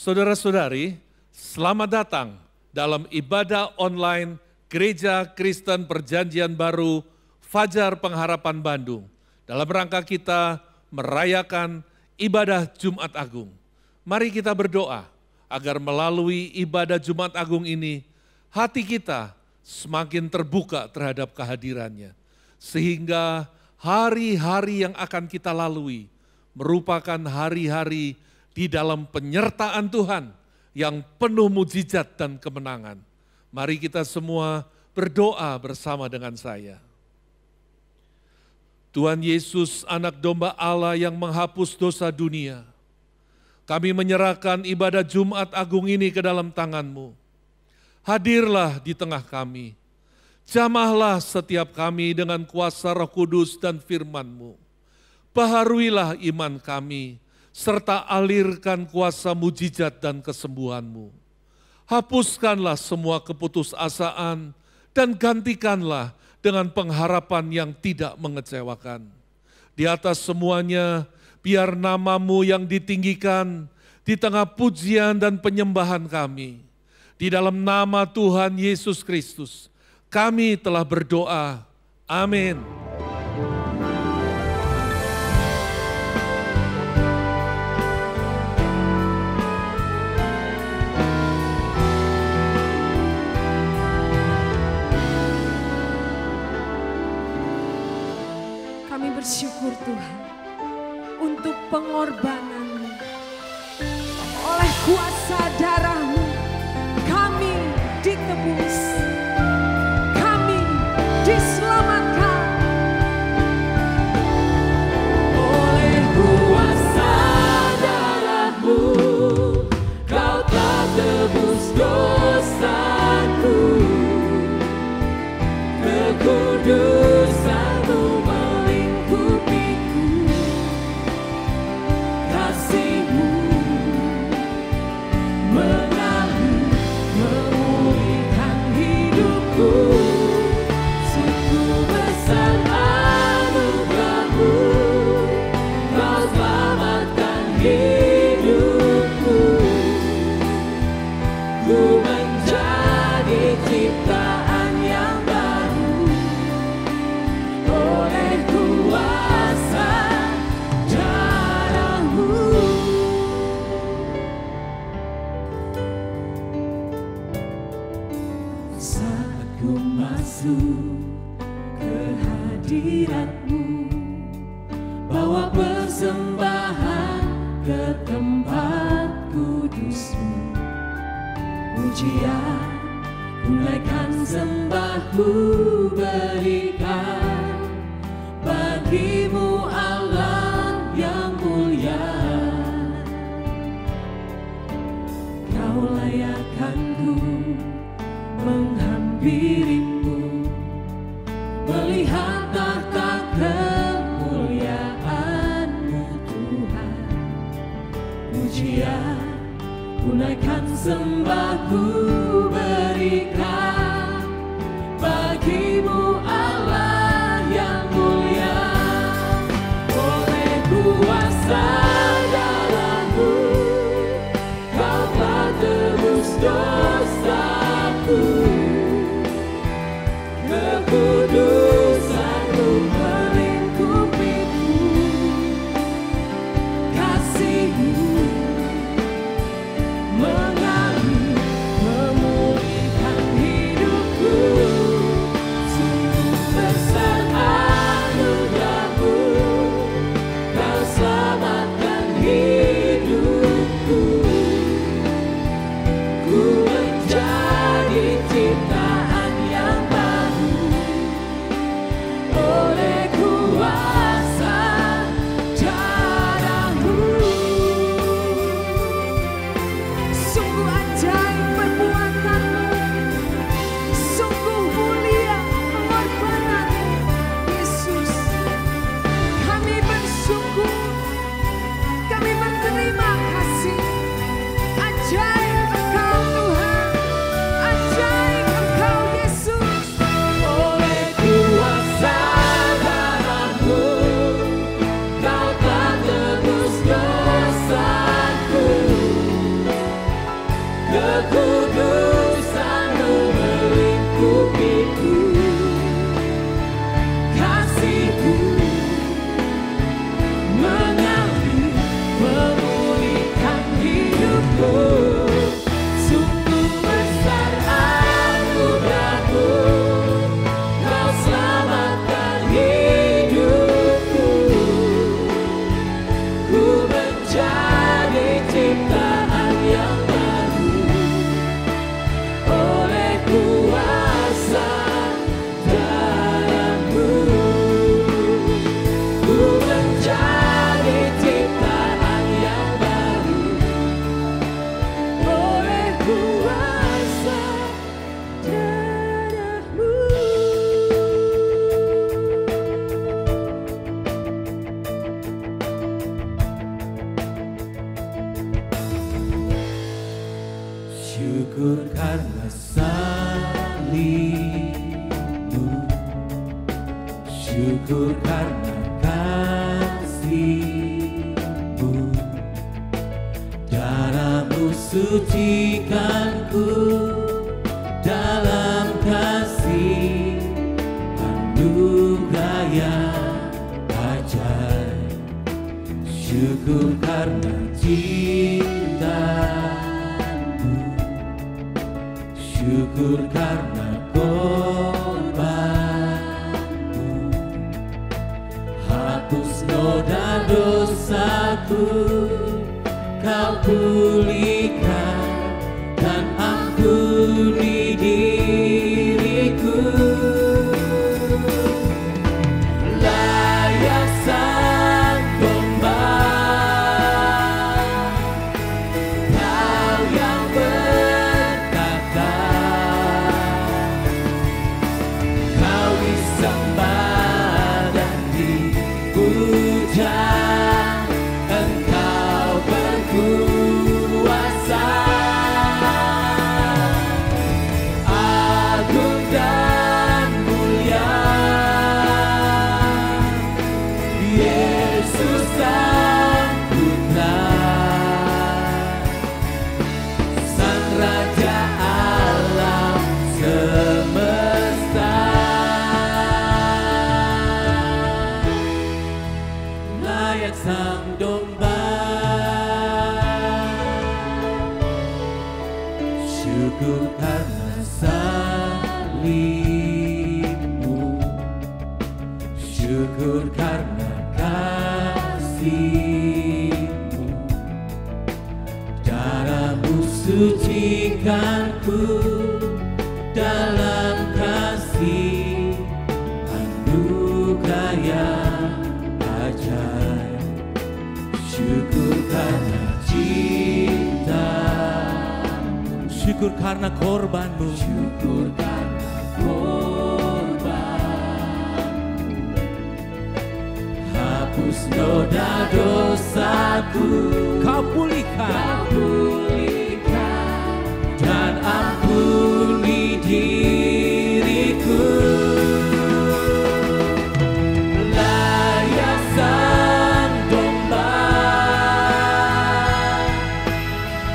Saudara-saudari, selamat datang dalam ibadah online Gereja Kristen Perjanjian Baru Fajar Pengharapan Bandung. Dalam rangka kita merayakan ibadah Jumat Agung. Mari kita berdoa agar melalui ibadah Jumat Agung ini, hati kita semakin terbuka terhadap kehadirannya. Sehingga hari-hari yang akan kita lalui merupakan hari-hari di dalam penyertaan Tuhan yang penuh mujizat dan kemenangan. Mari kita semua berdoa bersama dengan saya. Tuhan Yesus, anak domba Allah yang menghapus dosa dunia, kami menyerahkan ibadah Jumat Agung ini ke dalam tangan-Mu. Hadirlah di tengah kami, jamahlah setiap kami dengan kuasa Roh Kudus dan firman-Mu. Baharuilah iman kami, serta alirkan kuasa mujizat dan kesembuhan-Mu. Hapuskanlah semua keputusasaan dan gantikanlah dengan pengharapan yang tidak mengecewakan. Di atas semuanya, biar nama-Mu yang ditinggikan di tengah pujian dan penyembahan kami. Di dalam nama Tuhan Yesus Kristus, kami telah berdoa. Amin. Bersyukur Tuhan untuk pengorbanan-Mu. Oleh kuasa darah-Mu kami ditebus, kami diselamatkan. Oleh kuasa darah-Mu Kau telah tebus dosaku, kekudusan-Mu tunaikan sembahku berikan bagi-Mu Allah yang mulia. Kau layakkan-Ku menghampiri-Mu, melihat tahta kemuliaan-Mu Tuhan. Pujian tunaikan sembahku berikan bagi-Mu Allah yang mulia. Oleh kuasa darah-Mu Kau telah tebus dosaku, kekudusan-Mu melingkupiku, kasih-Mu mengalir memulihkan sucikanku dalam kasih anugerah yang ajaib. Syukur karena cinta-Mu, syukur karena korban-Mu. Hapus noda dosaku, Kau pulihkan dan ampuni diriku. Layak Sang Domba, Kau yang berkata, Kau disembah dan dipuja, Engkau berkuasa, agung dan mulia. Yesus Sang Putra, Sang Raja alam semesta. Layak Sang Domba, syukur karena salib-Mu, syukur karena kasih-Mu. Darah-Mu sucikanku dalam kasih anugerah yang ajaib. Syukur karena cinta-Mu, syukur karena korban-Mu, syukur karena korban-Mu. Hapus noda dosaku, Kau pulihkan, dan ampuni diriku. Layak Sang Domba,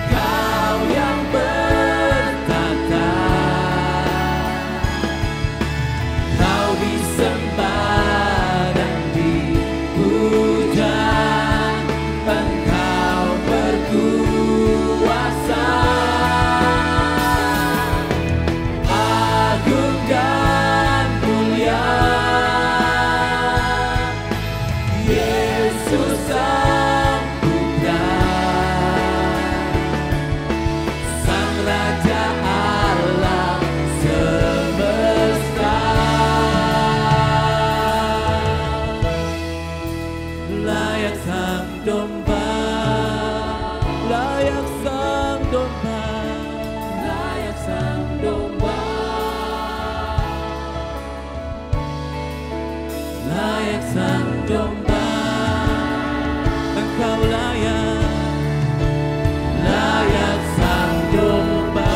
Kau yang bertata, Kau disembah dan dipuja, Engkau berkuasa, agung dan mulia. Yesus Sang Putra, Sang Raja alam semesta. Layak Sang Domba, layak Sang Domba, layak Sang Domba, layak Sang Domba. Engkau layak, layak Sang Domba.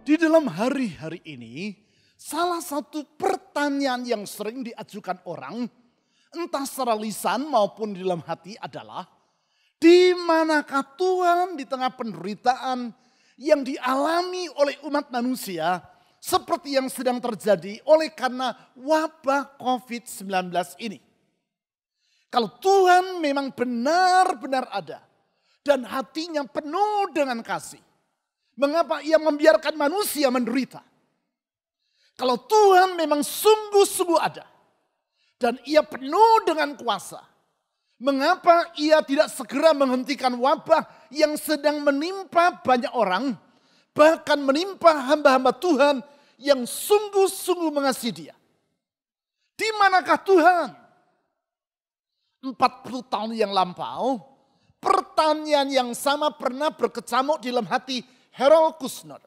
Di dalam hari-hari ini, salah satu pertanyaan yang sering diajukan orang, entah secara lisan maupun di dalam hati adalah, di manakah Tuhan di tengah penderitaan yang dialami oleh umat manusia, seperti yang sedang terjadi oleh karena wabah COVID-19 ini. Kalau Tuhan memang benar-benar ada dan hatinya penuh dengan kasih, mengapa ia membiarkan manusia menderita? Kalau Tuhan memang sungguh-sungguh ada dan ia penuh dengan kuasa, mengapa ia tidak segera menghentikan wabah yang sedang menimpa banyak orang, bahkan menimpa hamba-hamba Tuhan yang sungguh-sungguh mengasihi Dia. Di manakah Tuhan? 40 tahun yang lampau, pertanyaan yang sama pernah berkecamuk di dalam hati Harold Kushner,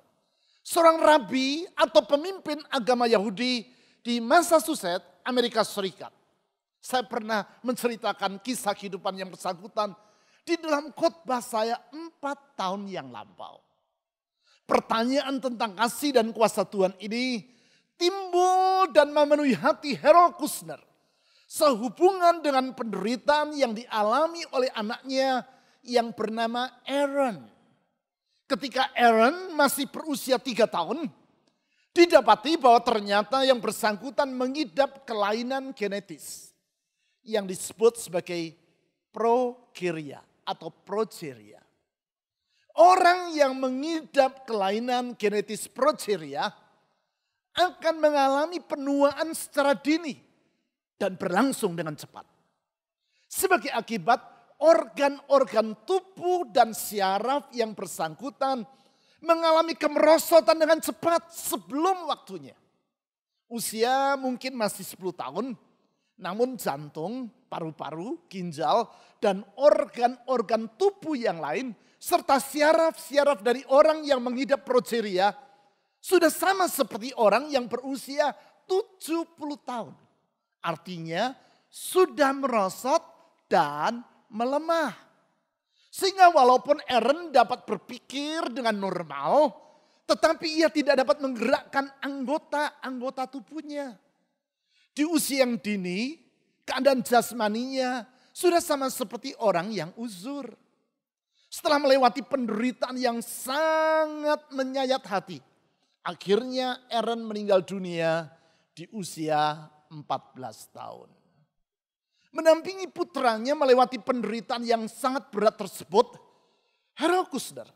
seorang rabi atau pemimpin agama Yahudi di Massachusetts, Amerika Serikat. Saya pernah menceritakan kisah kehidupan yang bersangkutan di dalam khotbah saya 4 tahun yang lampau. Pertanyaan tentang kasih dan kuasa Tuhan ini timbul dan memenuhi hati Harold Kushner sehubungan dengan penderitaan yang dialami oleh anaknya yang bernama Aaron. Ketika Aaron masih berusia 3 tahun, didapati bahwa ternyata yang bersangkutan mengidap kelainan genetis yang disebut sebagai progeria atau progeria. Orang yang mengidap kelainan genetis progeria akan mengalami penuaan secara dini dan berlangsung dengan cepat. Sebagai akibat, organ-organ tubuh dan syaraf yang bersangkutan mengalami kemerosotan dengan cepat sebelum waktunya. Usia mungkin masih 10 tahun, namun jantung, paru-paru, ginjal, dan organ-organ tubuh yang lain, serta syaraf-syaraf dari orang yang mengidap progeria, sudah sama seperti orang yang berusia 70 tahun. Artinya sudah merosot dan melemah. Sehingga walaupun Aaron dapat berpikir dengan normal, tetapi ia tidak dapat menggerakkan anggota-anggota tubuhnya. Di usia yang dini, keadaan jasmaninya sudah sama seperti orang yang uzur. Setelah melewati penderitaan yang sangat menyayat hati, akhirnya Aaron meninggal dunia di usia 14 tahun. Mendampingi putranya melewati penderitaan yang sangat berat tersebut, Harold Kushner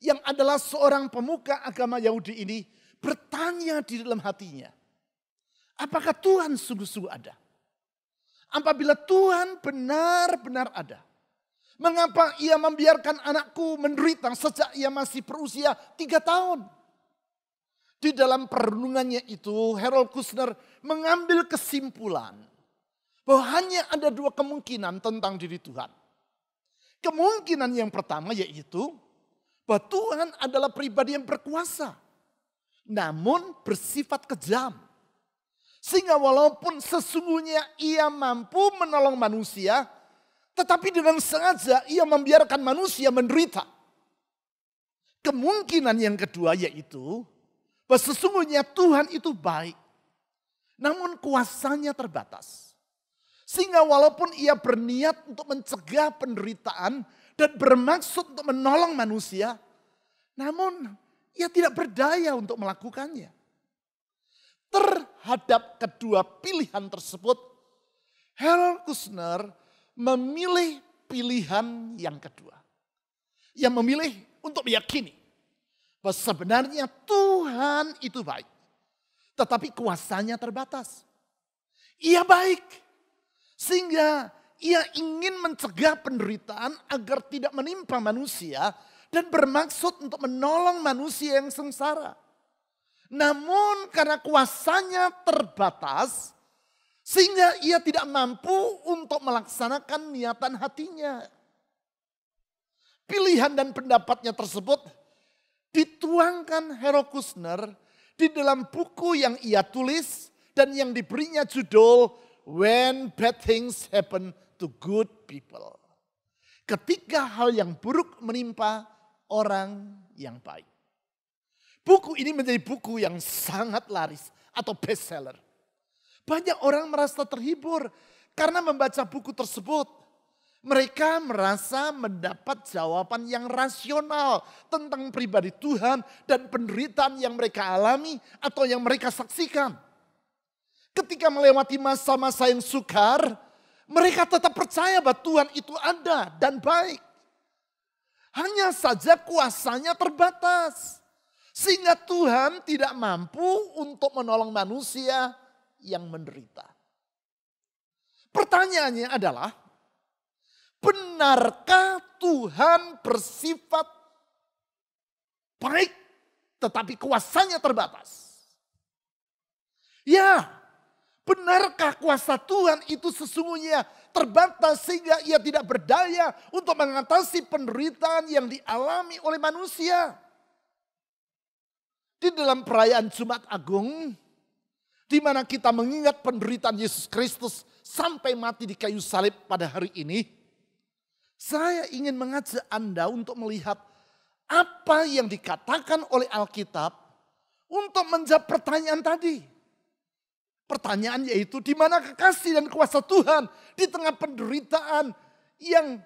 yang adalah seorang pemuka agama Yahudi ini bertanya di dalam hatinya, apakah Tuhan sungguh-sungguh ada? Apabila Tuhan benar-benar ada, mengapa ia membiarkan anakku menderita sejak ia masih berusia 3 tahun? Di dalam perenungannya itu, Harold Kushner mengambil kesimpulan bahwa hanya ada 2 kemungkinan tentang diri Tuhan. Kemungkinan yang pertama yaitu bahwa Tuhan adalah pribadi yang berkuasa, namun bersifat kejam. Sehingga walaupun sesungguhnya ia mampu menolong manusia, tetapi dengan sengaja ia membiarkan manusia menderita. Kemungkinan yang kedua yaitu bahwa sesungguhnya Tuhan itu baik, namun kuasanya terbatas. Sehingga walaupun ia berniat untuk mencegah penderitaan dan bermaksud untuk menolong manusia, namun ia tidak berdaya untuk melakukannya. Terhadap kedua pilihan tersebut, Harold Kushner memilih pilihan yang kedua. Ia memilih untuk meyakini bahwa sebenarnya Tuhan itu baik, tetapi kuasanya terbatas. Ia baik, sehingga ia ingin mencegah penderitaan agar tidak menimpa manusia dan bermaksud untuk menolong manusia yang sengsara. Namun karena kuasanya terbatas, sehingga ia tidak mampu untuk melaksanakan niatan hatinya. Pilihan dan pendapatnya tersebut dituangkan Harold Kushner di dalam buku yang ia tulis dan yang diberinya judul When Bad Things Happen to Good People. Ketika hal yang buruk menimpa orang yang baik. Buku ini menjadi buku yang sangat laris atau bestseller. Banyak orang merasa terhibur karena membaca buku tersebut. Mereka merasa mendapat jawaban yang rasional tentang pribadi Tuhan dan penderitaan yang mereka alami atau yang mereka saksikan. Ketika melewati masa-masa yang sukar, mereka tetap percaya bahwa Tuhan itu ada dan baik. Hanya saja kuasanya terbatas. Sehingga Tuhan tidak mampu untuk menolong manusia yang menderita. Pertanyaannya adalah, benarkah Tuhan bersifat baik tetapi kuasanya terbatas. Ya, benarkah kuasa Tuhan itu sesungguhnya terbatas sehingga ia tidak berdaya untuk mengatasi penderitaan yang dialami oleh manusia? Di dalam perayaan Jumat Agung, di mana kita mengingat penderitaan Yesus Kristus sampai mati di kayu salib pada hari ini, saya ingin mengajak Anda untuk melihat apa yang dikatakan oleh Alkitab untuk menjawab pertanyaan tadi. Pertanyaan yaitu di mana kekasih dan kuasa Tuhan di tengah penderitaan yang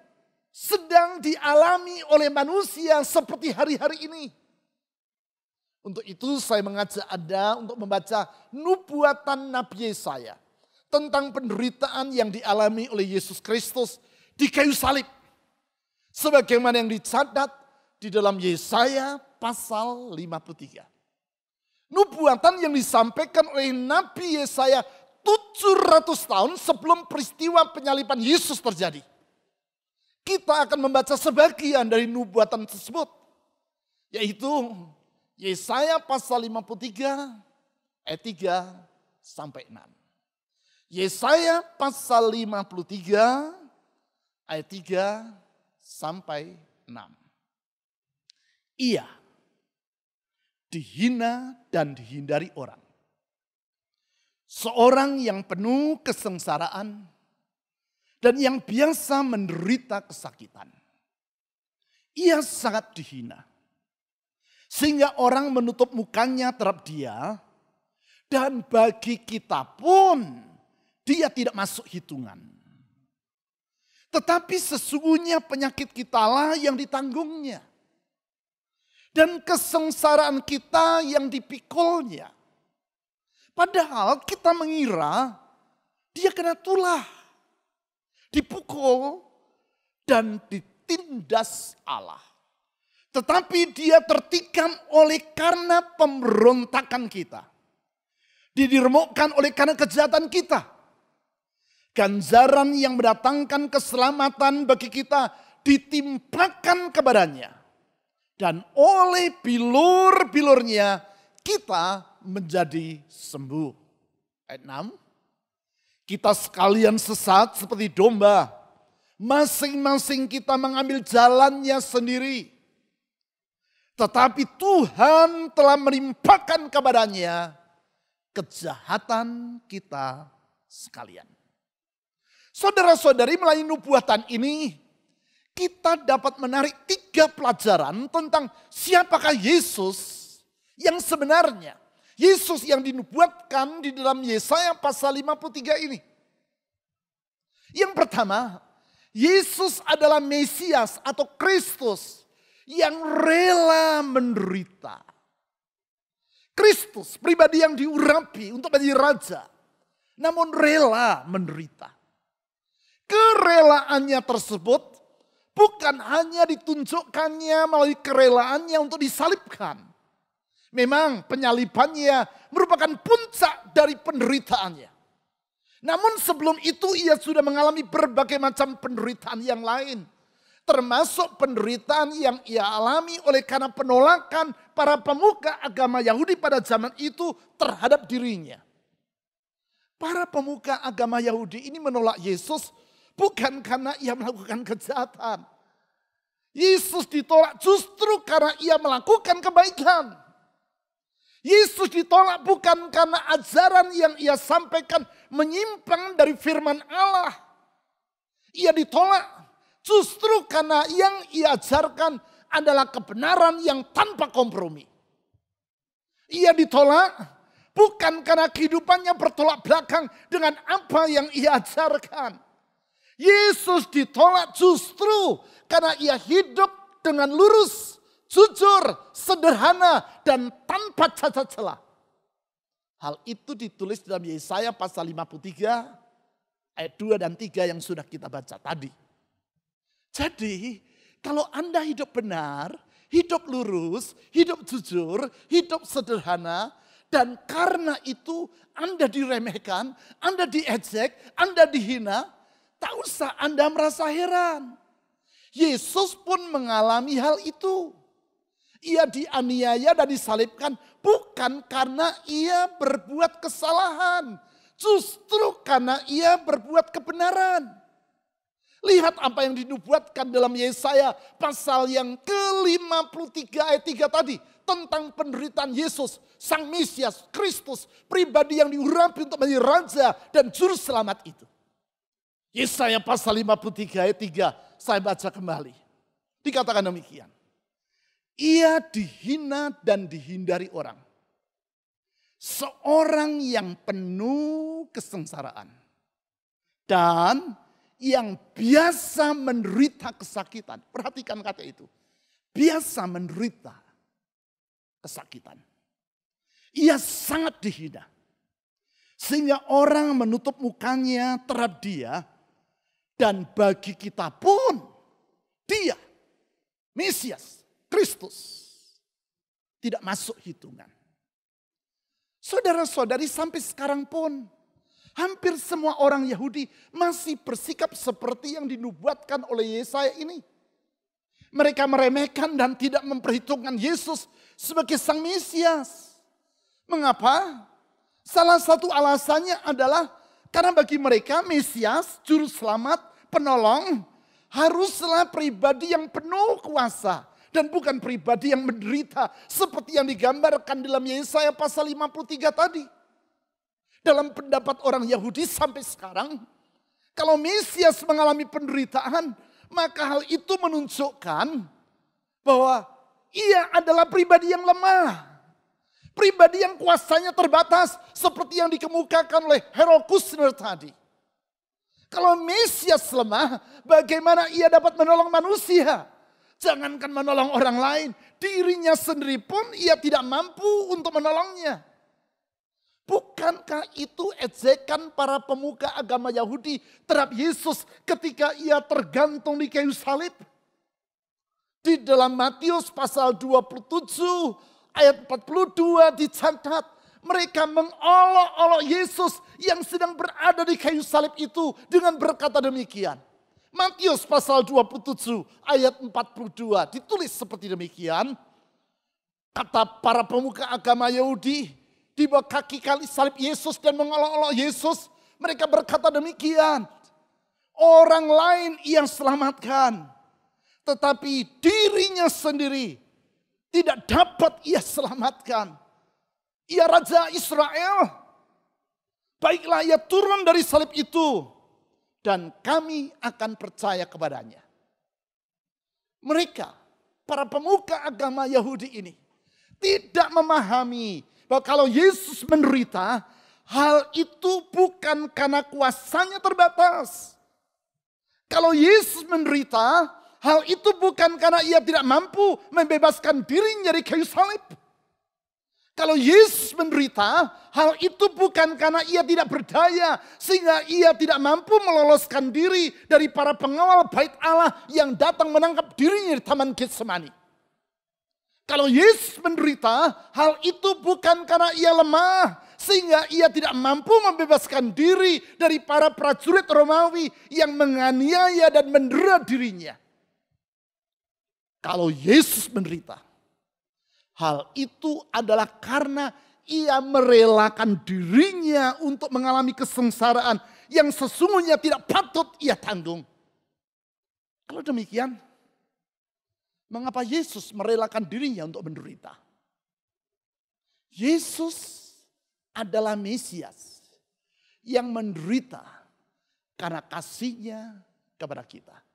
sedang dialami oleh manusia seperti hari-hari ini. Untuk itu saya mengajak Anda untuk membaca nubuatan Nabi Yesaya tentang penderitaan yang dialami oleh Yesus Kristus di kayu salib. Sebagaimana yang dicatat di dalam Yesaya pasal 53. Nubuatan yang disampaikan oleh Nabi Yesaya 700 tahun sebelum peristiwa penyaliban Yesus terjadi. Kita akan membaca sebagian dari nubuatan tersebut. Yaitu Yesaya pasal 53 ayat 3 sampai 6. Yesaya pasal 53 ayat 3 sampai 6. Ia dihina dan dihindari orang. Seorang yang penuh kesengsaraan dan yang biasa menderita kesakitan. Ia sangat dihina. Sehingga orang menutup mukanya terhadap dia. Dan bagi kita pun dia tidak masuk hitungan. Tetapi sesungguhnya penyakit kitalah yang ditanggungnya. Dan kesengsaraan kita yang dipikulnya. Padahal kita mengira dia kena tulah. Dipukul dan ditindas Allah. Tetapi dia tertikam oleh karena pemberontakan kita. Diremukkan oleh karena kejahatan kita. Ganjaran yang mendatangkan keselamatan bagi kita ditimpakan kepadanya. Dan oleh bilur-bilurnya kita menjadi sembuh. Ayat 6. Kita sekalian sesat seperti domba. Masing-masing kita mengambil jalannya sendiri. Tetapi Tuhan telah menimpakan kepadanya kejahatan kita sekalian. Saudara-saudari, melalui nubuatan ini kita dapat menarik 3 pelajaran tentang siapakah Yesus yang sebenarnya. Yesus yang dinubuatkan di dalam Yesaya pasal 53 ini. Yang pertama, Yesus adalah Mesias atau Kristus yang rela menderita. Kristus, pribadi yang diurapi untuk menjadi raja, namun rela menderita. Kerelaannya tersebut bukan hanya ditunjukkannya melalui kerelaannya untuk disalibkan. Memang penyalibannya merupakan puncak dari penderitaannya. Namun sebelum itu ia sudah mengalami berbagai macam penderitaan yang lain. Termasuk penderitaan yang ia alami oleh karena penolakan para pemuka agama Yahudi pada zaman itu terhadap dirinya. Para pemuka agama Yahudi ini menolak Yesus bukan karena ia melakukan kejahatan. Yesus ditolak justru karena ia melakukan kebaikan. Yesus ditolak bukan karena ajaran yang ia sampaikan menyimpang dari firman Allah. Ia ditolak justru karena yang ia ajarkan adalah kebenaran yang tanpa kompromi. Ia ditolak bukan karena kehidupannya bertolak belakang dengan apa yang ia ajarkan. Yesus ditolak justru karena ia hidup dengan lurus, jujur, sederhana, dan tanpa cacat celah. Hal itu ditulis dalam Yesaya pasal 53 ayat 2 dan 3 yang sudah kita baca tadi. Jadi kalau Anda hidup benar, hidup lurus, hidup jujur, hidup sederhana, dan karena itu Anda diremehkan, Anda diejek, Anda dihina, tak usah Anda merasa heran. Yesus pun mengalami hal itu. Ia dianiaya dan disalibkan bukan karena ia berbuat kesalahan. Justru karena ia berbuat kebenaran. Lihat apa yang dinubuatkan dalam Yesaya pasal yang ke-53 ayat 3 tadi. Tentang penderitaan Yesus, Sang Mesias, Kristus, pribadi yang diurapi untuk menjadi Raja dan Juru Selamat itu. Yesaya pasal 53 ayat 3 saya baca kembali. Dikatakan demikian. Ia dihina dan dihindari orang. Seorang yang penuh kesengsaraan. Dan yang biasa menderita kesakitan. Perhatikan kata itu. Biasa menderita kesakitan. Ia sangat dihina. Sehingga orang menutup mukanya terhadap dia. Dan bagi kita pun dia, Mesias, Kristus, tidak masuk hitungan. Saudara-saudari, sampai sekarang pun hampir semua orang Yahudi masih bersikap seperti yang dinubuatkan oleh Yesaya ini. Mereka meremehkan dan tidak memperhitungkan Yesus sebagai Sang Mesias. Mengapa? Salah satu alasannya adalah karena bagi mereka Mesias, Juru Selamat, Penolong, haruslah pribadi yang penuh kuasa. Dan bukan pribadi yang menderita seperti yang digambarkan dalam Yesaya pasal 53 tadi. Dalam pendapat orang Yahudi sampai sekarang, kalau Mesias mengalami penderitaan, maka hal itu menunjukkan bahwa ia adalah pribadi yang lemah. Pribadi yang kuasanya terbatas seperti yang dikemukakan oleh Harold Kushner tadi. Kalau Mesias lemah, bagaimana ia dapat menolong manusia? Jangankan menolong orang lain, dirinya sendiri pun ia tidak mampu untuk menolongnya. Bukankah itu ejekan para pemuka agama Yahudi terhadap Yesus ketika ia tergantung di kayu salib? Di dalam Matius pasal 27 ayat 42 dicatat, mereka mengolok-olok Yesus yang sedang berada di kayu salib itu dengan berkata demikian. Matius pasal 27 ayat 42 ditulis seperti demikian. Kata para pemuka agama Yahudi di bawah kaki salib Yesus dan mengolok-olok Yesus. Mereka berkata demikian. Orang lain yang selamatkan. Tetapi dirinya sendiri tidak dapat ia selamatkan. Ia Raja Israel. Baiklah ia turun dari salib itu. Dan kami akan percaya kepadanya. Mereka, para pemuka agama Yahudi ini, tidak memahami bahwa kalau Yesus menderita, hal itu bukan karena kuasanya terbatas. Kalau Yesus menderita, hal itu bukan karena ia tidak mampu membebaskan dirinya dari kayu salib. Kalau Yesus menderita, hal itu bukan karena ia tidak berdaya sehingga ia tidak mampu meloloskan diri dari para pengawal bait Allah yang datang menangkap dirinya di Taman Getsemani. Kalau Yesus menderita, hal itu bukan karena ia lemah sehingga ia tidak mampu membebaskan diri dari para prajurit Romawi yang menganiaya dan mendera dirinya. Kalau Yesus menderita, hal itu adalah karena ia merelakan dirinya untuk mengalami kesengsaraan yang sesungguhnya tidak patut ia tanggung. Kalau demikian, mengapa Yesus merelakan dirinya untuk menderita? Yesus adalah Mesias yang menderita karena kasihnya kepada kita.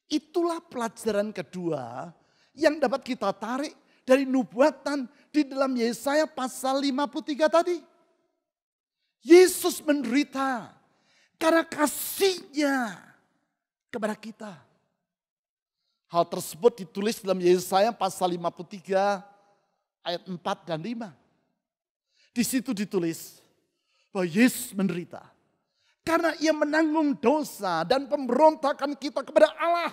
Itulah pelajaran kedua yang dapat kita tarik dari nubuatan di dalam Yesaya pasal 53 tadi. Yesus menderita karena kasihnya kepada kita. Hal tersebut ditulis dalam Yesaya pasal 53 ayat 4 dan 5. Di situ ditulis bahwa Yesus menderita karena ia menanggung dosa dan pemberontakan kita kepada Allah.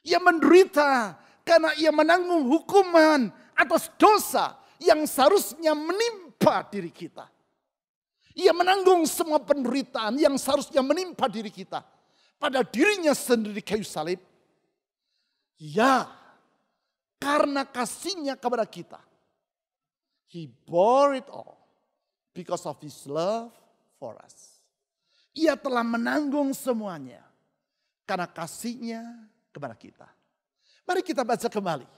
Ia menderita karena ia menanggung hukuman atas dosa yang seharusnya menimpa diri kita. Ia menanggung semua penderitaan yang seharusnya menimpa diri kita. Pada dirinya sendiri kayu salib. Ya, karena kasihnya kepada kita. He bore it all because of his love for us. Ia telah menanggung semuanya karena kasihnya kepada kita. Mari kita baca kembali.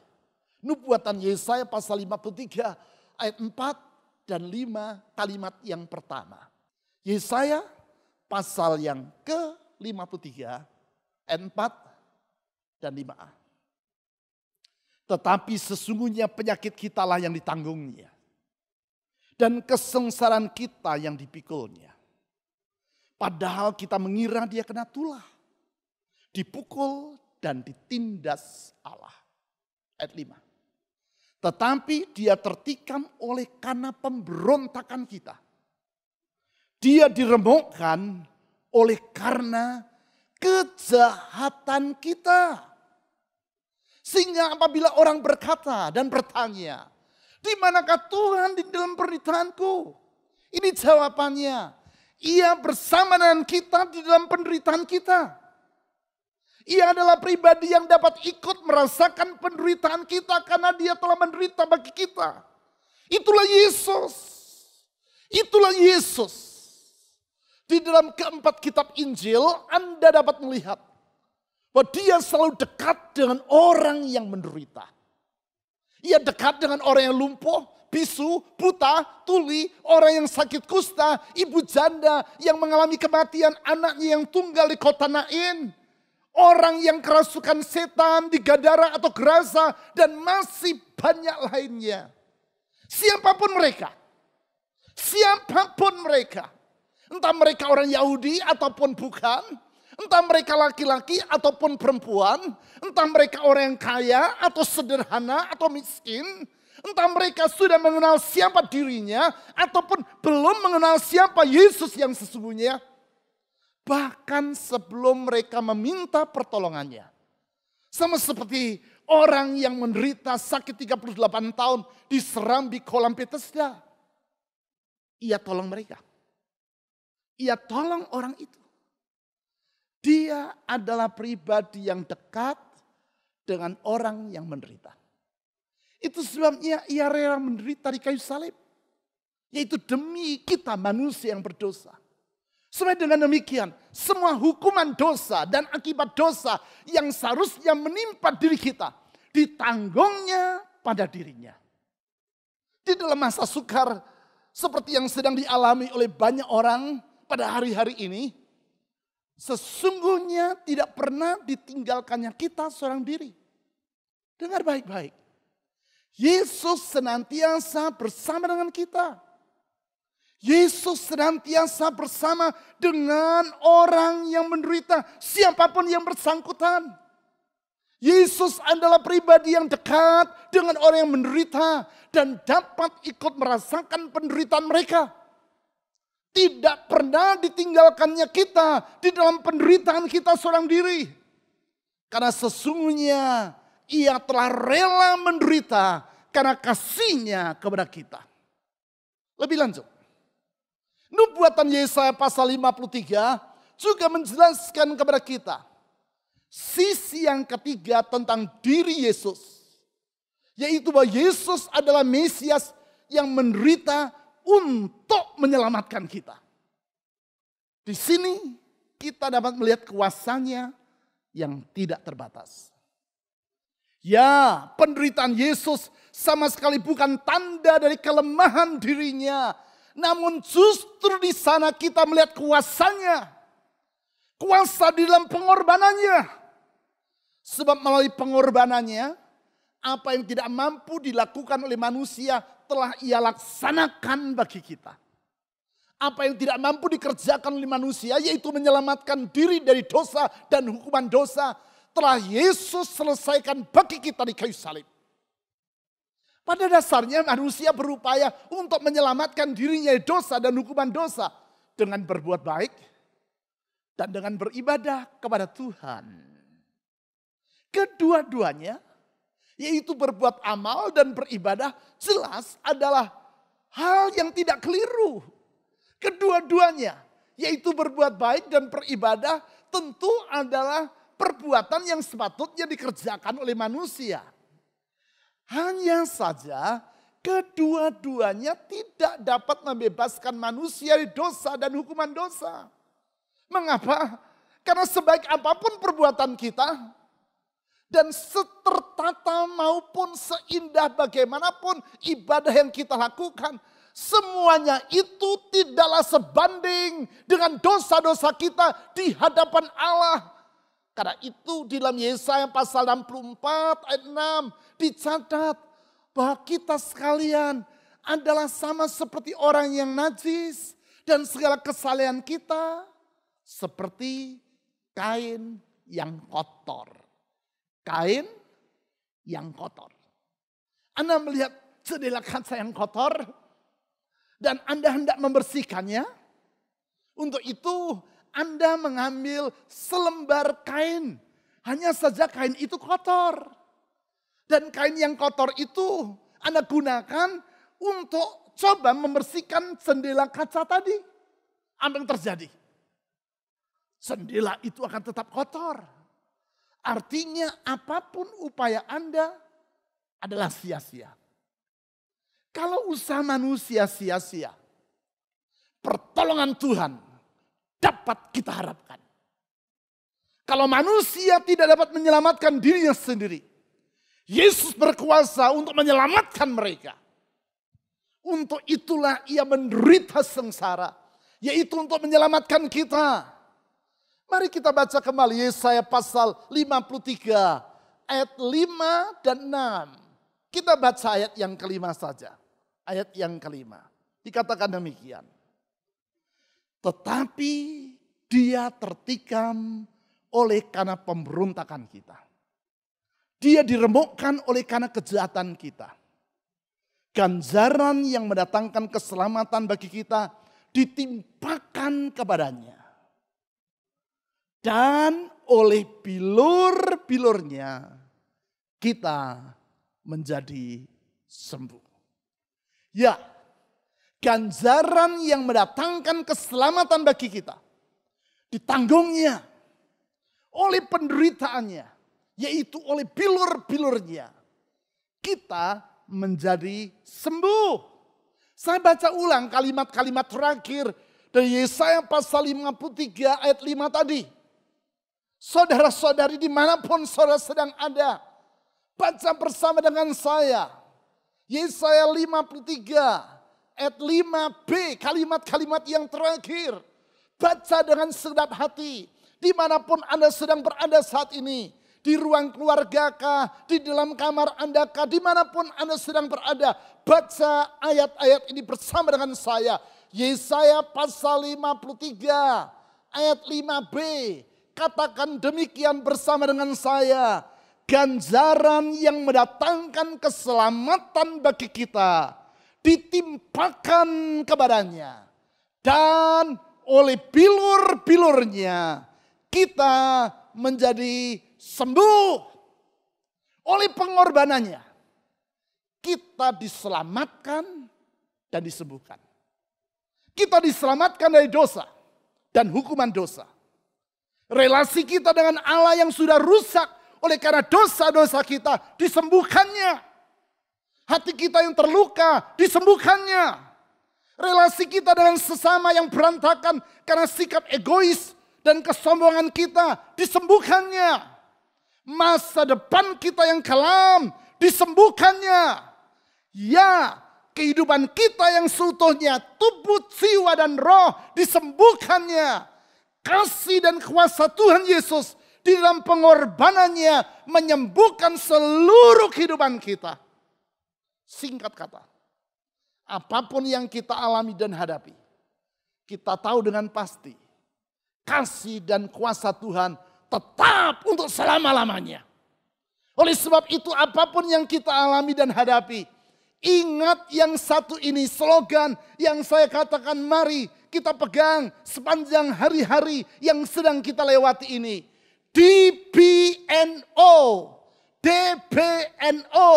Nubuatan Yesaya pasal 53 ayat 4 dan 5 kalimat yang pertama. Yesaya pasal yang ke-53 ayat 4 dan 5a. Tetapi sesungguhnya penyakit kitalah yang ditanggungnya. Dan kesengsaraan kita yang dipikulnya. Padahal kita mengira dia kena tulah. Dipukul dan ditindas Allah. Ayat 5. Tetapi dia tertikam oleh karena pemberontakan kita. Dia diremukkan oleh karena kejahatan kita. Sehingga apabila orang berkata dan bertanya, di manakah Tuhan di dalam penderitaanku? Ini jawabannya. Ia bersama dengan kita di dalam penderitaan kita. Ia adalah pribadi yang dapat ikut merasakan penderitaan kita karena dia telah menderita bagi kita. Itulah Yesus. Itulah Yesus. Di dalam keempat kitab Injil Anda dapat melihat bahwa dia selalu dekat dengan orang yang menderita. Ia dekat dengan orang yang lumpuh, bisu, buta, tuli, orang yang sakit kusta, ibu janda yang mengalami kematian anaknya yang tunggal di kota Nain. Orang yang kerasukan setan di Gadara atau Gerasa dan masih banyak lainnya. Siapapun mereka. Siapapun mereka. Entah mereka orang Yahudi ataupun bukan. Entah mereka laki-laki ataupun perempuan. Entah mereka orang yang kaya atau sederhana atau miskin. Entah mereka sudah mengenal siapa dirinya ataupun belum mengenal siapa Yesus yang sesungguhnya. Bahkan sebelum mereka meminta pertolongannya. Sama seperti orang yang menderita sakit 38 tahun di serambi kolam Bethesda. Ia tolong mereka. Ia tolong orang itu. Dia adalah pribadi yang dekat dengan orang yang menderita. Itu sebabnya ia rela menderita di kayu salib. Yaitu demi kita manusia yang berdosa. Supaya dengan demikian semua hukuman dosa dan akibat dosa yang seharusnya menimpa diri kita ditanggungnya pada dirinya. Di dalam masa sukar seperti yang sedang dialami oleh banyak orang pada hari-hari ini, sesungguhnya tidak pernah ditinggalkannya kita seorang diri. Dengar baik-baik. Yesus senantiasa bersama dengan kita. Yesus senantiasa bersama dengan orang yang menderita, siapapun yang bersangkutan. Yesus adalah pribadi yang dekat dengan orang yang menderita dan dapat ikut merasakan penderitaan mereka. Tidak pernah ditinggalkannya kita di dalam penderitaan kita seorang diri. Karena sesungguhnya ia telah rela menderita karena kasihnya kepada kita. Lebih lanjut. Nubuatan Yesaya pasal 53 juga menjelaskan kepada kita sisi yang ketiga tentang diri Yesus. Yaitu bahwa Yesus adalah Mesias yang menderita untuk menyelamatkan kita. Di sini kita dapat melihat kuasanya yang tidak terbatas. Ya, penderitaan Yesus sama sekali bukan tanda dari kelemahan dirinya. Namun justru di sana kita melihat kuasanya. Kuasa di dalam pengorbanannya. Sebab melalui pengorbanannya, apa yang tidak mampu dilakukan oleh manusia telah ia laksanakan bagi kita. Apa yang tidak mampu dikerjakan oleh manusia, yaitu menyelamatkan diri dari dosa dan hukuman dosa, telah Yesus selesaikan bagi kita di kayu salib. Pada dasarnya manusia berupaya untuk menyelamatkan dirinya dari dosa dan hukuman dosa dengan berbuat baik dan dengan beribadah kepada Tuhan. Kedua-duanya, yaitu berbuat amal dan beribadah, jelas adalah hal yang tidak keliru. Kedua-duanya, yaitu berbuat baik dan beribadah, tentu adalah perbuatan yang sepatutnya dikerjakan oleh manusia. Hanya saja kedua-duanya tidak dapat membebaskan manusia dari dosa dan hukuman dosa. Mengapa? Karena sebaik apapun perbuatan kita, dan setertata maupun seindah bagaimanapun ibadah yang kita lakukan, semuanya itu tidaklah sebanding dengan dosa-dosa kita di hadapan Allah. Karena itu di dalam Yesaya pasal 64 ayat 6 dicatat bahwa kita sekalian adalah sama seperti orang yang najis dan segala kesalahan kita seperti kain yang kotor. Kain yang kotor. Anda melihat jendela kaca yang kotor dan Anda hendak membersihkannya. Untuk itu Anda mengambil selembar kain. Hanya saja kain itu kotor. Dan kain yang kotor itu Anda gunakan untuk coba membersihkan jendela kaca tadi. Apa yang terjadi? Jendela itu akan tetap kotor. Artinya apapun upaya Anda adalah sia-sia. Kalau usaha manusia sia-sia, pertolongan Tuhan dapat kita harapkan. Kalau manusia tidak dapat menyelamatkan dirinya sendiri, Yesus berkuasa untuk menyelamatkan mereka. Untuk itulah ia menderita sengsara, yaitu untuk menyelamatkan kita. Mari kita baca kembali Yesaya pasal 53 ayat 5 dan 6. Kita baca ayat yang kelima saja. Ayat yang kelima. Dikatakan demikian. Tetapi dia tertikam oleh karena pemberontakan kita. Dia diremukkan oleh karena kejahatan kita. Ganjaran yang mendatangkan keselamatan bagi kita ditimpakan kepadanya. Dan oleh bilur-bilurnya kita menjadi sembuh. Ya, ganjaran yang mendatangkan keselamatan bagi kita ditanggungnya oleh penderitaannya, yaitu oleh bilur-bilurnya. Kita menjadi sembuh. Saya baca ulang kalimat-kalimat terakhir dari Yesaya pasal 53 ayat 5 tadi. Saudara-saudari dimanapun saudara sedang ada, baca bersama dengan saya. Yesaya 53 ayat 5b, kalimat-kalimat yang terakhir. Baca dengan sedap hati, dimanapun Anda sedang berada saat ini. Di ruang keluarga kah, di dalam kamar Anda kah, dimanapun Anda sedang berada. Baca ayat-ayat ini bersama dengan saya. Yesaya pasal 53 ayat 5b. Katakan demikian bersama dengan saya. Ganjaran yang mendatangkan keselamatan bagi kita ditimpakan kepadanya. Dan oleh bilur-bilurnya kita menjadi sembuh. Oleh pengorbanannya kita diselamatkan dan disembuhkan. Kita diselamatkan dari dosa dan hukuman dosa. Relasi kita dengan Allah yang sudah rusak oleh karena dosa-dosa kita disembuhkannya. Hati kita yang terluka disembuhkannya. Relasi kita dengan sesama yang berantakan karena sikap egois dan kesombongan kita disembuhkannya. Masa depan kita yang kelam disembuhkannya. Ya, kehidupan kita yang seutuhnya, tubuh, jiwa dan roh disembuhkannya. Kasih dan kuasa Tuhan Yesus di dalam pengorbanannya menyembuhkan seluruh kehidupan kita. Singkat kata, apapun yang kita alami dan hadapi, kita tahu dengan pasti kasih dan kuasa Tuhan tetap untuk selama-lamanya. Oleh sebab itu apapun yang kita alami dan hadapi, ingat yang satu ini, slogan yang saya katakan, mari kita pegang sepanjang hari-hari yang sedang kita lewati ini. DBNO, DBNO,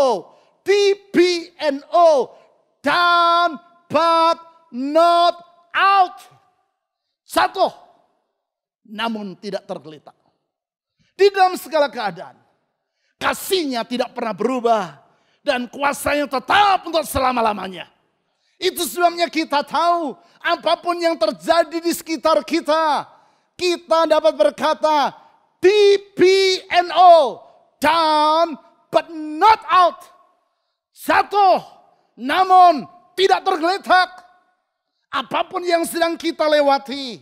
DBNO, down but not out. Satu, namun tidak tergeletak. Di dalam segala keadaan, kasihnya tidak pernah berubah. dan kuasanya tetap untuk selama-lamanya. Itu sebabnya kita tahu apapun yang terjadi di sekitar kita, kita dapat berkata DPNO, down but not out. Jatuh namun tidak tergeletak. Apapun yang sedang kita lewati,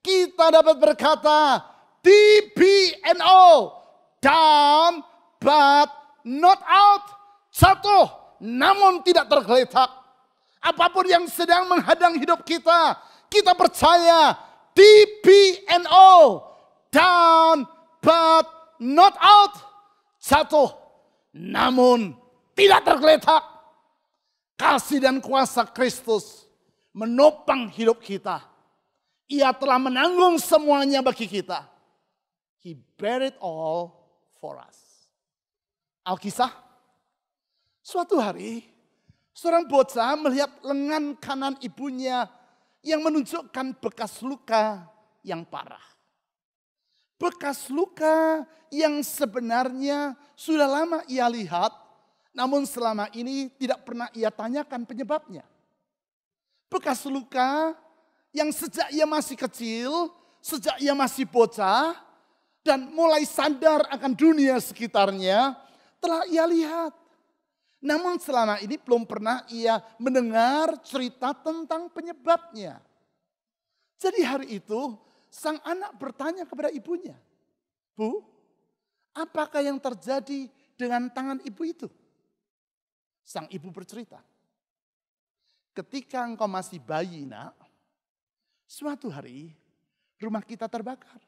kita dapat berkata DPNO, down but not out. Jatuh namun tidak tergeletak. Apapun yang sedang menghadang hidup kita, kita percaya DPNO, down but not out. Jatuh namun tidak tergeletak. Kasih dan kuasa Kristus menopang hidup kita. Ia telah menanggung semuanya bagi kita. He bear it all for us. Alkisah, suatu hari seorang bocah melihat lengan kanan ibunya yang menunjukkan bekas luka yang parah. Bekas luka yang sebenarnya sudah lama ia lihat, namun selama ini tidak pernah ia tanyakan penyebabnya. Bekas luka yang sejak ia masih kecil, sejak ia masih bocah, dan mulai sadar akan dunia sekitarnya, telah ia lihat. Namun selama ini belum pernah ia mendengar cerita tentang penyebabnya. Jadi hari itu sang anak bertanya kepada ibunya, "Bu, apakah yang terjadi dengan tangan ibu itu?" Sang ibu bercerita, "Ketika engkau masih bayi, Nak, suatu hari rumah kita terbakar.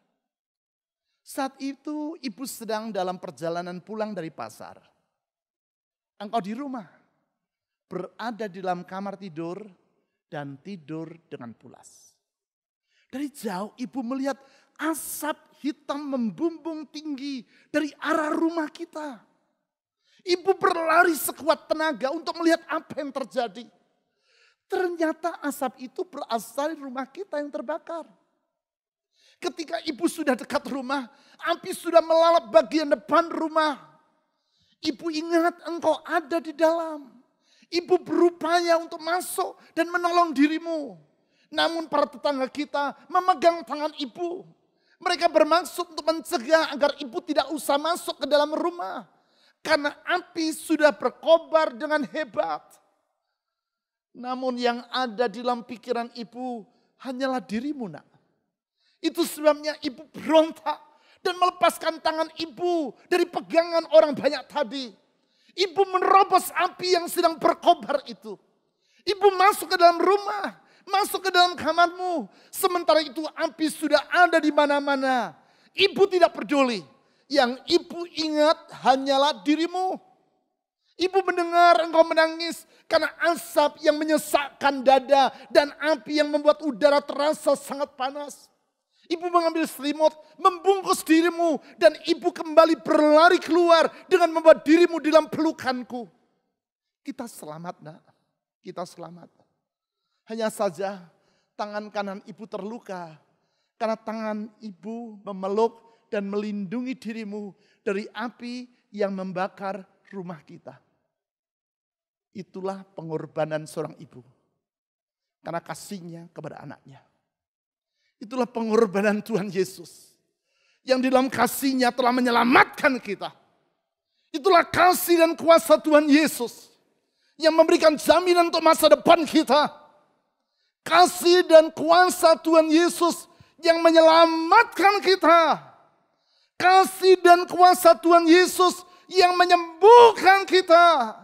Saat itu ibu sedang dalam perjalanan pulang dari pasar. Engkau di rumah, berada di dalam kamar tidur dan tidur dengan pulas. Dari jauh ibu melihat asap hitam membumbung tinggi dari arah rumah kita. Ibu berlari sekuat tenaga untuk melihat apa yang terjadi. Ternyata asap itu berasal dari rumah kita yang terbakar. Ketika ibu sudah dekat rumah, api sudah melalap bagian depan rumah. Ibu ingat engkau ada di dalam. Ibu berupaya untuk masuk dan menolong dirimu. Namun para tetangga kita memegang tangan ibu. Mereka bermaksud untuk mencegah agar ibu tidak usah masuk ke dalam rumah. Karena api sudah berkobar dengan hebat. Namun yang ada di dalam pikiran ibu hanyalah dirimu, Nak. Itu sebabnya ibu berontak dan melepaskan tangan ibu dari pegangan orang banyak tadi. Ibu menerobos api yang sedang berkobar itu. Ibu masuk ke dalam rumah, masuk ke dalam kamarmu. Sementara itu api sudah ada di mana-mana. Ibu tidak peduli. Yang ibu ingat hanyalah dirimu. Ibu mendengar engkau menangis karena asap yang menyesakkan dada dan api yang membuat udara terasa sangat panas. Ibu mengambil selimut, membungkus dirimu, dan ibu kembali berlari keluar dengan membawa dirimu di dalam pelukanku. Kita selamat, Nak. Kita selamat. Hanya saja tangan kanan ibu terluka karena tangan ibu memeluk dan melindungi dirimu dari api yang membakar rumah kita. Itulah pengorbanan seorang ibu karena kasihnya kepada anaknya. Itulah pengorbanan Tuhan Yesus yang di dalam kasihnya telah menyelamatkan kita. Itulah kasih dan kuasa Tuhan Yesus yang memberikan jaminan untuk masa depan kita. Kasih dan kuasa Tuhan Yesus yang menyelamatkan kita. Kasih dan kuasa Tuhan Yesus yang menyembuhkan kita.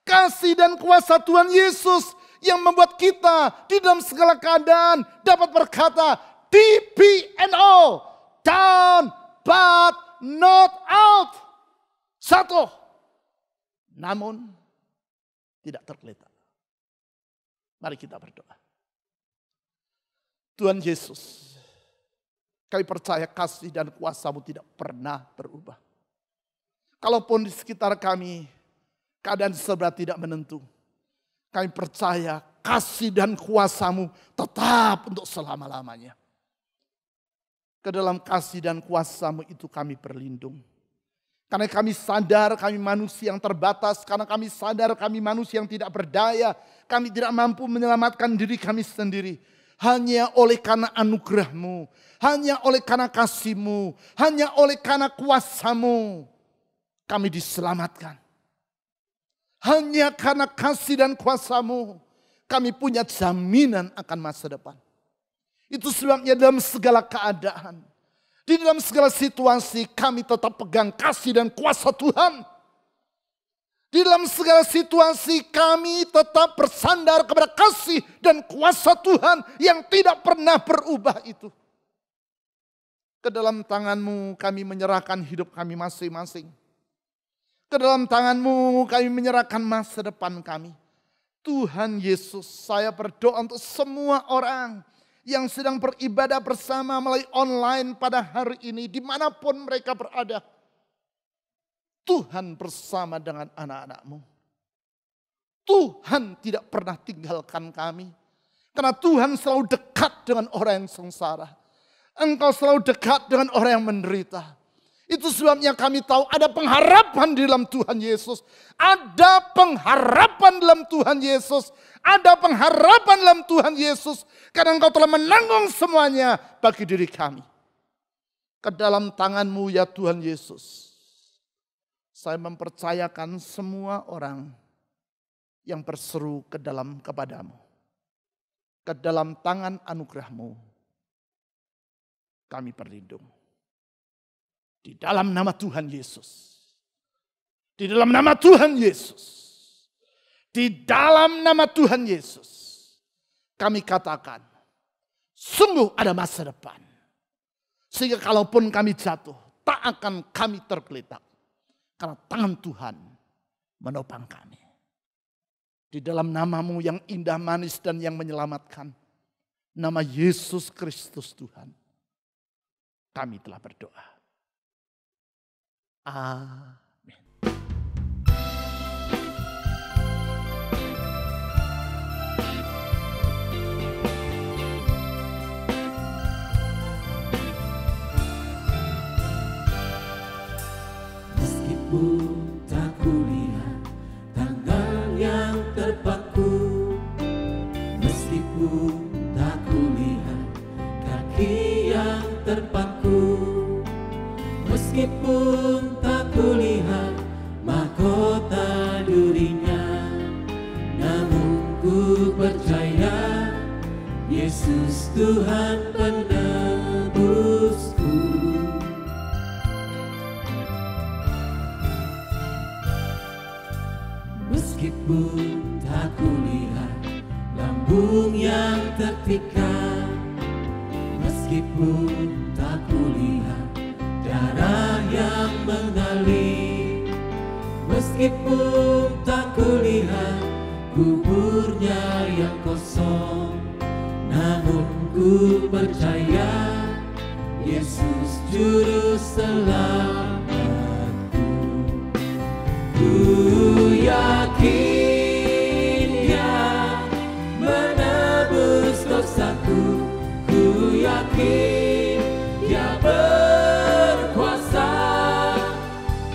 Kasih dan kuasa Tuhan Yesus yang membuat kita di dalam segala keadaan dapat berkata, DPNO, down but not out. Satu, namun tidak tergeletak. Mari kita berdoa. Tuhan Yesus, kami percaya kasih dan kuasa-Mu tidak pernah berubah. Kalaupun di sekitar kami keadaan serba tidak menentu, kami percaya kasih dan kuasa-Mu tetap untuk selama-lamanya. Ke dalam kasih dan kuasa-Mu itu kami berlindung. Karena kami sadar kami manusia yang terbatas, karena kami sadar kami manusia yang tidak berdaya, kami tidak mampu menyelamatkan diri kami sendiri. Hanya oleh karena anugerah-Mu, hanya oleh karena kasih-Mu, hanya oleh karena kuasa-Mu, kami diselamatkan. Hanya karena kasih dan kuasa-Mu, kami punya jaminan akan masa depan. Itu sebabnya dalam segala keadaan, di dalam segala situasi kami tetap pegang kasih dan kuasa Tuhan. Di dalam segala situasi kami tetap bersandar kepada kasih dan kuasa Tuhan yang tidak pernah berubah itu. Ke dalam tangan-Mu kami menyerahkan hidup kami masing-masing. Ke dalam tangan-Mu kami menyerahkan masa depan kami. Tuhan Yesus, saya berdoa untuk semua orang yang sedang beribadah bersama melalui online pada hari ini, dimanapun mereka berada. Tuhan bersama dengan anak-anak-Mu. Tuhan tidak pernah tinggalkan kami. Karena Tuhan selalu dekat dengan orang yang sengsara. Engkau selalu dekat dengan orang yang menderita. Itu sebabnya kami tahu ada pengharapan di dalam Tuhan Yesus. Ada pengharapan dalam Tuhan Yesus. Ada pengharapan dalam Tuhan Yesus. Karena Engkau telah menanggung semuanya bagi diri kami. Ke dalam tangan-Mu ya Tuhan Yesus. Saya mempercayakan semua orang yang berseru ke dalam kepadamu. Ke dalam tangan anugerah-Mu kami berlindung. Di dalam nama Tuhan Yesus. Di dalam nama Tuhan Yesus. Di dalam nama Tuhan Yesus. Kami katakan, sungguh ada masa depan. Sehingga kalaupun kami jatuh, tak akan kami tergeletak. Karena tangan Tuhan menopang kami. Di dalam nama-Mu yang indah, manis, dan yang menyelamatkan. Nama Yesus Kristus Tuhan. Kami telah berdoa. Amin. Meskipun tak kulihat tangan yang terpaku, meskipun tak kulihat kaki yang terpaku, meskipun tak kulihat mahkota durinya, namun ku percaya Yesus Tuhan penebusku. Meskipun tak kulihat lambung yang tertikam, meskipun tak kulihat darah yang mengalir, meskipun tak kulihat kuburnya yang kosong, namun ku percaya Yesus juru selamatku. Ku yakin Dia menebus dosaku, ku yakin Dia berkuasa,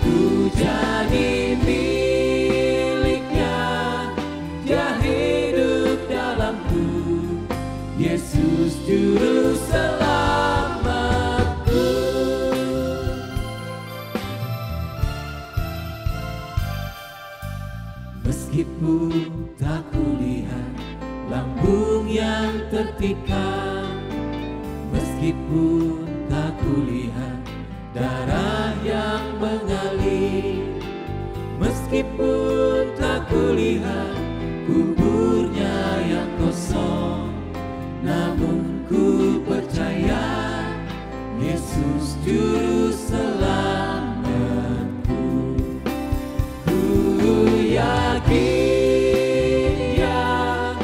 ku jadi miliknya, Dia hidup dalamku, Yesus juru selamatku. Meskipun tak kulihat lambung yang tertikam, meskipun tak kulihat darah yang mengalir, meskipun tak kulihat kuburnya yang kosong, namun ku percaya Yesus juru selamatku. Ku yakin Dia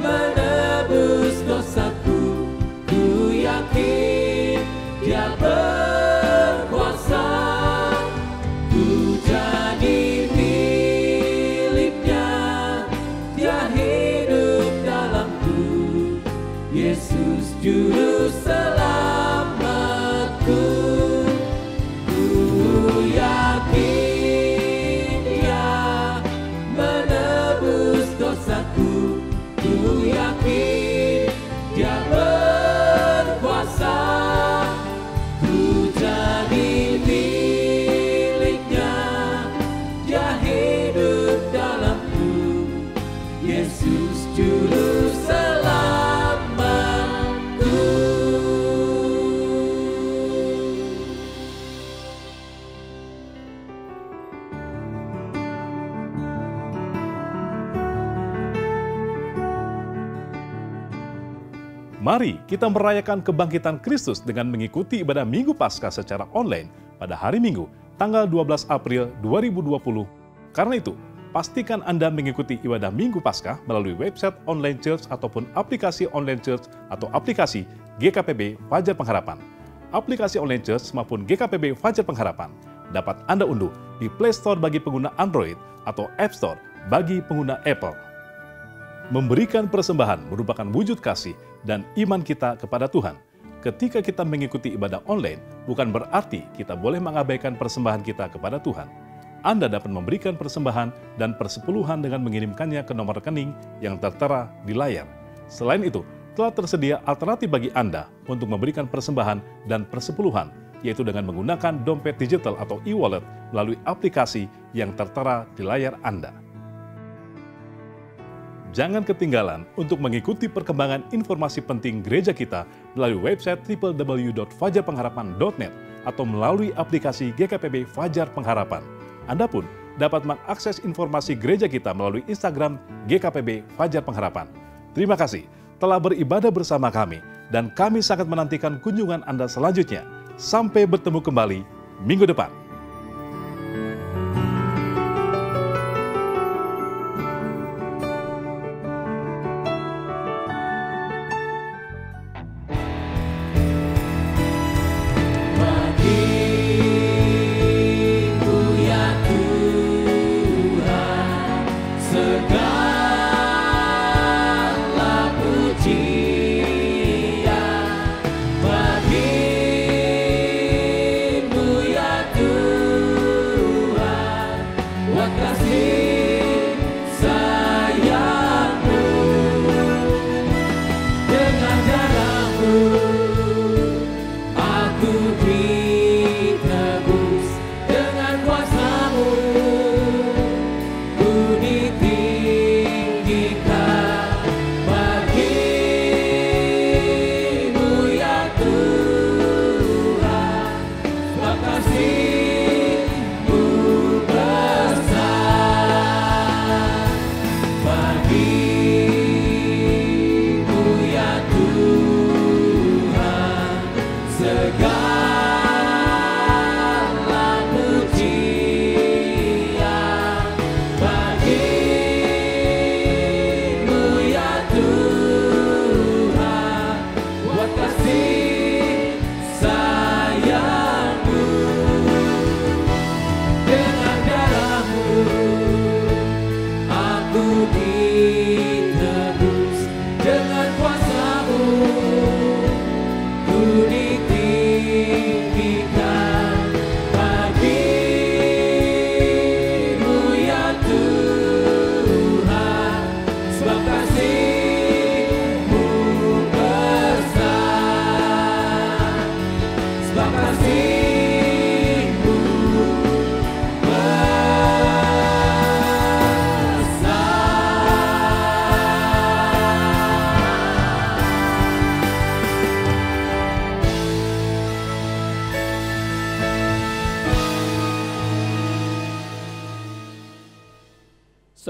menebus dosaku, ku yakin Dia berkuasa, ku jadi miliknya, Dia hidup dalamku, Yesus juru selamatku. Ku yakin Mari kita merayakan kebangkitan Kristus dengan mengikuti ibadah Minggu Paskah secara online pada hari Minggu, tanggal 12 April 2020. Karena itu, pastikan Anda mengikuti ibadah Minggu Paskah melalui website online church ataupun aplikasi online church atau aplikasi GKPB Fajar Pengharapan. Aplikasi online church maupun GKPB Fajar Pengharapan dapat Anda unduh di Play Store bagi pengguna Android atau App Store bagi pengguna Apple. Memberikan persembahan merupakan wujud kasih dan iman kita kepada Tuhan. Ketika kita mengikuti ibadah online, bukan berarti kita boleh mengabaikan persembahan kita kepada Tuhan. Anda dapat memberikan persembahan dan persepuluhan dengan mengirimkannya ke nomor rekening yang tertera di layar. Selain itu, telah tersedia alternatif bagi Anda untuk memberikan persembahan dan persepuluhan, yaitu dengan menggunakan dompet digital atau e-wallet melalui aplikasi yang tertera di layar Anda. Jangan ketinggalan untuk mengikuti perkembangan informasi penting gereja kita melalui website www.fajarpengharapan.net atau melalui aplikasi GKPB Fajar Pengharapan. Anda pun dapat mengakses informasi gereja kita melalui Instagram GKPB Fajar Pengharapan. Terima kasih telah beribadah bersama kami dan kami sangat menantikan kunjungan Anda selanjutnya. Sampai bertemu kembali minggu depan.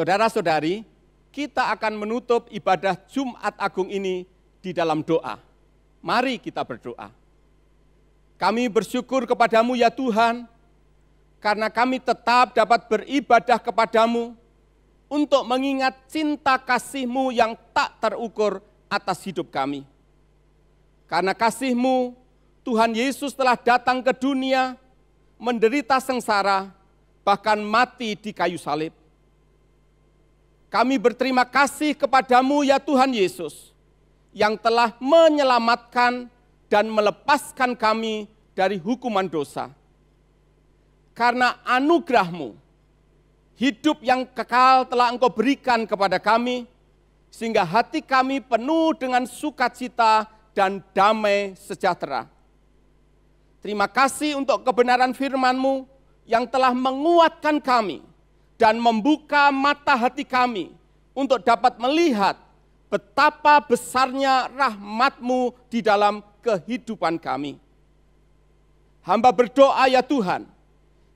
Saudara-saudari, kita akan menutup ibadah Jumat Agung ini di dalam doa. Mari kita berdoa. Kami bersyukur kepadamu ya Tuhan, karena kami tetap dapat beribadah kepadamu untuk mengingat cinta kasih-Mu yang tak terukur atas hidup kami. Karena kasih-Mu, Tuhan Yesus telah datang ke dunia, menderita sengsara, bahkan mati di kayu salib. Kami berterima kasih kepadamu ya Tuhan Yesus, yang telah menyelamatkan dan melepaskan kami dari hukuman dosa. Karena anugerah-Mu, hidup yang kekal telah Engkau berikan kepada kami, sehingga hati kami penuh dengan sukacita dan damai sejahtera. Terima kasih untuk kebenaran firman-Mu yang telah menguatkan kami dan membuka mata hati kami untuk dapat melihat betapa besarnya rahmat-Mu di dalam kehidupan kami. Hamba berdoa ya Tuhan,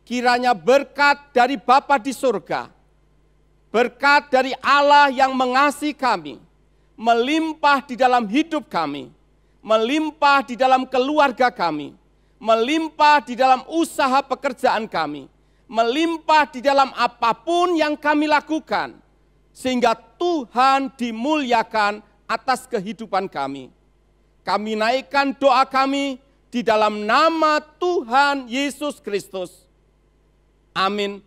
kiranya berkat dari Bapa di surga, berkat dari Allah yang mengasihi kami, melimpah di dalam hidup kami, melimpah di dalam keluarga kami, melimpah di dalam usaha pekerjaan kami, melimpah di dalam apapun yang kami lakukan, sehingga Tuhan dimuliakan atas kehidupan kami. Kami naikkan doa kami di dalam nama Tuhan Yesus Kristus. Amin.